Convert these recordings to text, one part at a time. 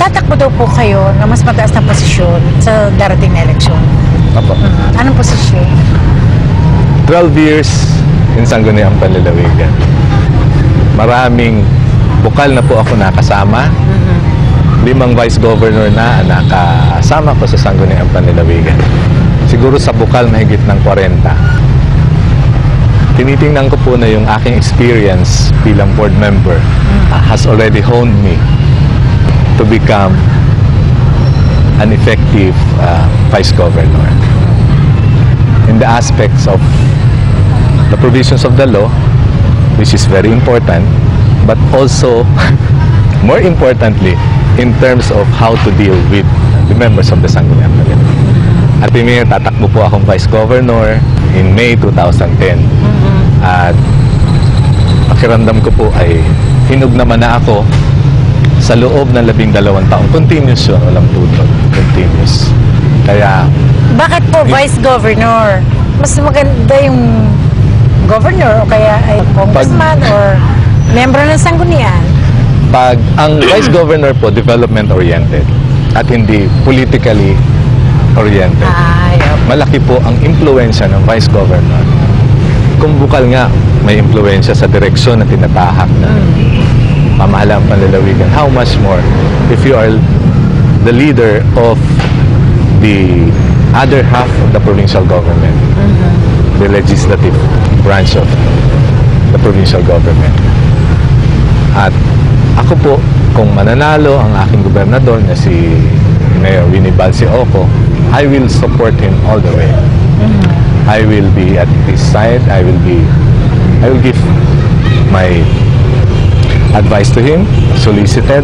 tatakbo daw po kayo na mas mataas na posisyon sa darating na eleksyon. Apo. Anong posisyon? 12 years in Sangguniang Panlalawigan. Maraming bukal na po ako nakasama. 5 vice governor na nakasama ko sa Sangguniang Panlalawigan. Siguro sa bukal mahigit ng 40. Tinitingnan ko po na yung aking experience bilang board member has already honed me to become an effective vice governor. In the aspects of the provisions of the law, which is very important, but also, more importantly, in terms of how to deal with the members of the Sangguniang Panlalawigan. At Mayor, tatakbo po akong Vice Governor in May 2010. At pakiramdam ko po ay hinug naman na ako sa loob ng 12 taon. Continuous yun, walang tutol. Continuous. Kaya... Bakit po Vice Governor? Mas maganda yung governor o kaya ay congressman or membro ng sanggunian? Pag ang Vice Governor po, development-oriented at hindi politically oriented. Malaki po ang impluensya ng Vice Governor. Kung bukal nga, may impluensya sa direksyon na tinatahak na pamahalaan panlalawigan. How much more if you are the leader of the other half of the provincial government, the legislative branch of the provincial government. At ako po, kung mananalo ang aking gobernador na si Mayor Winnie Balseoco, I will support him all the way. I will be at his side. I will give my advice to him, solicited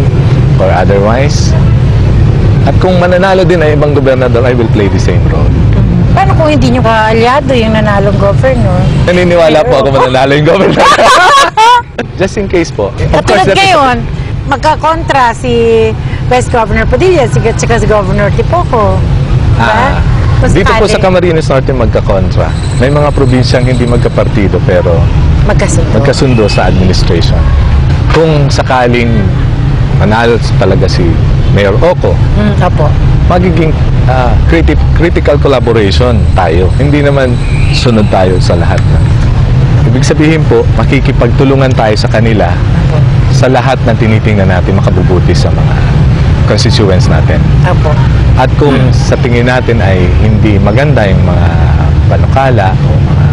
or otherwise. At kung mananalo din ay ibang gobernador, I will play the same role. Paano kung hindi nyo kaalyado yung nanalong governor? Naniniwala po ako mananalo yung governor. Just in case po. Katulad ngayon, magkakontra si Vice Governor Padilla, si Governor Tipoco. Dito po sa Camarines Norte magkakontra. May mga probinsyang hindi magkapartido pero magkasundo sa administration. Kung sakaling manalo talaga si Mayor Oco, magiging critical collaboration tayo. Hindi naman sunod tayo sa lahat. Ibig sabihin po, makikipagtulungan tayo sa kanila sa lahat ng tinitingnan natin makabubuti sa mga constituents natin. At kung sa tingin natin ay hindi maganda yung mga panukala o mga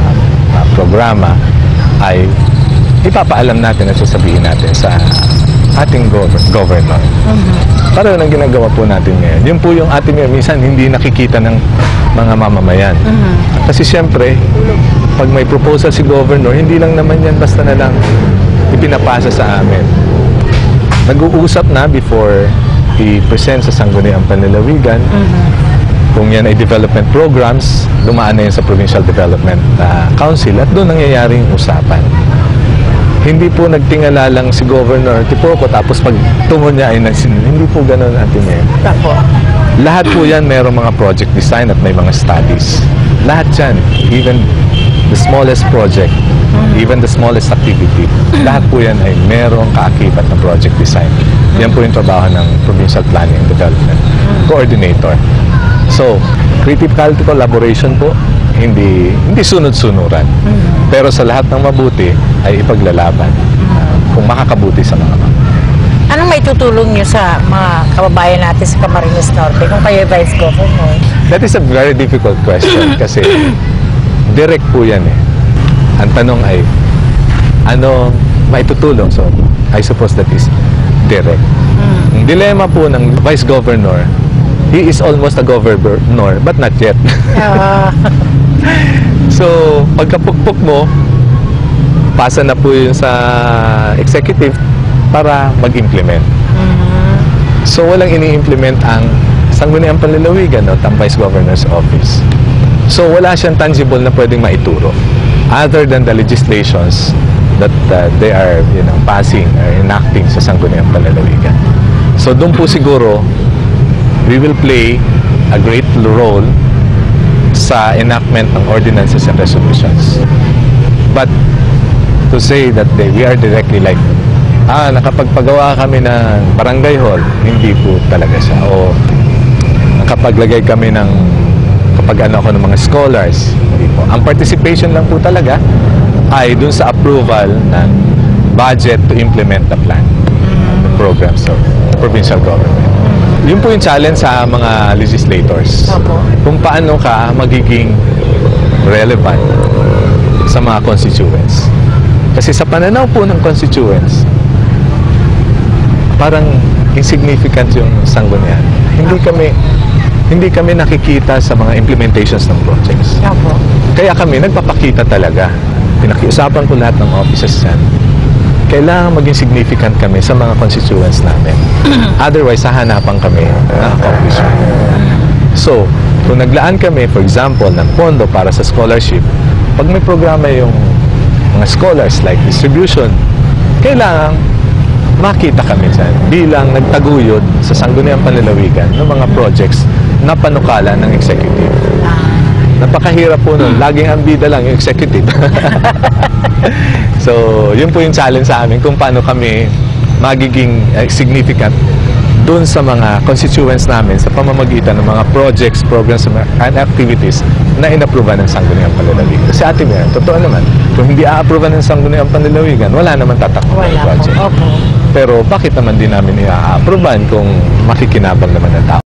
programa, ay ipapaalam natin at sasabihin natin sa ating governor. Para ang ginagawa po natin ngayon. Yun po yung ating minsan hindi nakikita ng mga mamamayan. Kasi siyempre, pag may proposal si governor, hindi lang naman yan basta na lang ipinapasa sa amin. Nag-uusap na before i-present sa Sangguniang Panlalawigan. Kung yan ay development programs, dumaan na yan sa Provincial Development Council at doon nangyayari yung usapan. Hindi po nagtingala lang si Governor Tipoco tapos pag tungo niya ay hindi po ganun natin ngayon. Lahat po yan mayroong mga project design at may mga studies. Lahat yan, even the smallest project, even the smallest activity, lahat po yan ay mayroong kaakibat na project design. Yan po yung trabaho ng Provincial Planning and Development Coordinator. So, critical collaboration po, hindi sunod-sunuran. Pero sa lahat ng mabuti ay ipaglalaban kung makakabuti sa mga mga. Anong may tutulong nyo sa mga kababayan natin sa Camarines Norte kung kayo Vice Governor? That is a very difficult question kasi direct po yan eh. Ang tanong ay, ano may tutulong? So, I suppose that is direct. Ang dilema po ng Vice Governor, he is almost a governor but not yet. So, pagkapukpok mo, pasa na po yun sa executive para mag-implement. So, walang ini-implement ang Sangguniang Panlalawigan at ang Vice Governor's Office. So, wala siyang tangible na pwedeng maituro other than the legislations that they are passing or enacting sa Sangguniang Panlalawigan. So, doon po siguro, we will play a great role sa enactment ng ordinances and resolutions. But to say that we are directly like nakapagpagawa kami ng barangay hall, hindi po talaga siya. O nakapaglagay kami ng, kapag ano ako ng mga scholars, hindi po. Ang participation lang po talaga ay dun sa approval ng budget to implement the plan, the programs of the provincial government. Yun po yung challenge sa mga legislators. Opo. Kung paano ka magiging relevant sa mga constituents. Kasi sa pananaw po ng constituents, parang insignificant yung sanggunian. Hindi kami nakikita sa mga implementations ng projects. Opo. Kaya kami nagpapakita talaga. Pinakiusapan ko lahat ng offices yan. Kailangan maging significant kami sa mga constituents namin. Otherwise, hahanapan kami ng accomplishment. So, kung naglaan kami, for example, ng pondo para sa scholarship, pag may programa yung mga scholars like distribution, kailangan makita kami dyan bilang nagtaguyod sa sangguniang panlalawigan ng mga projects na panukala ng executive. Napakahirap po nun. Laging ang bida lang yung executive. So, yun po yung challenge sa amin kung paano kami magiging significant dun sa mga constituents namin sa pamamagitan ng mga projects, programs, and activities na inapruban ng Sangguniang Panlalawigan. Kasi Ate Mary, totoo naman, kung hindi a-apruban ng Sangguniang Panlalawigan, wala naman tatakbo ng Wala project. po. Opo. Pero bakit naman din namin i-apruban kung makikinabang naman ng tao?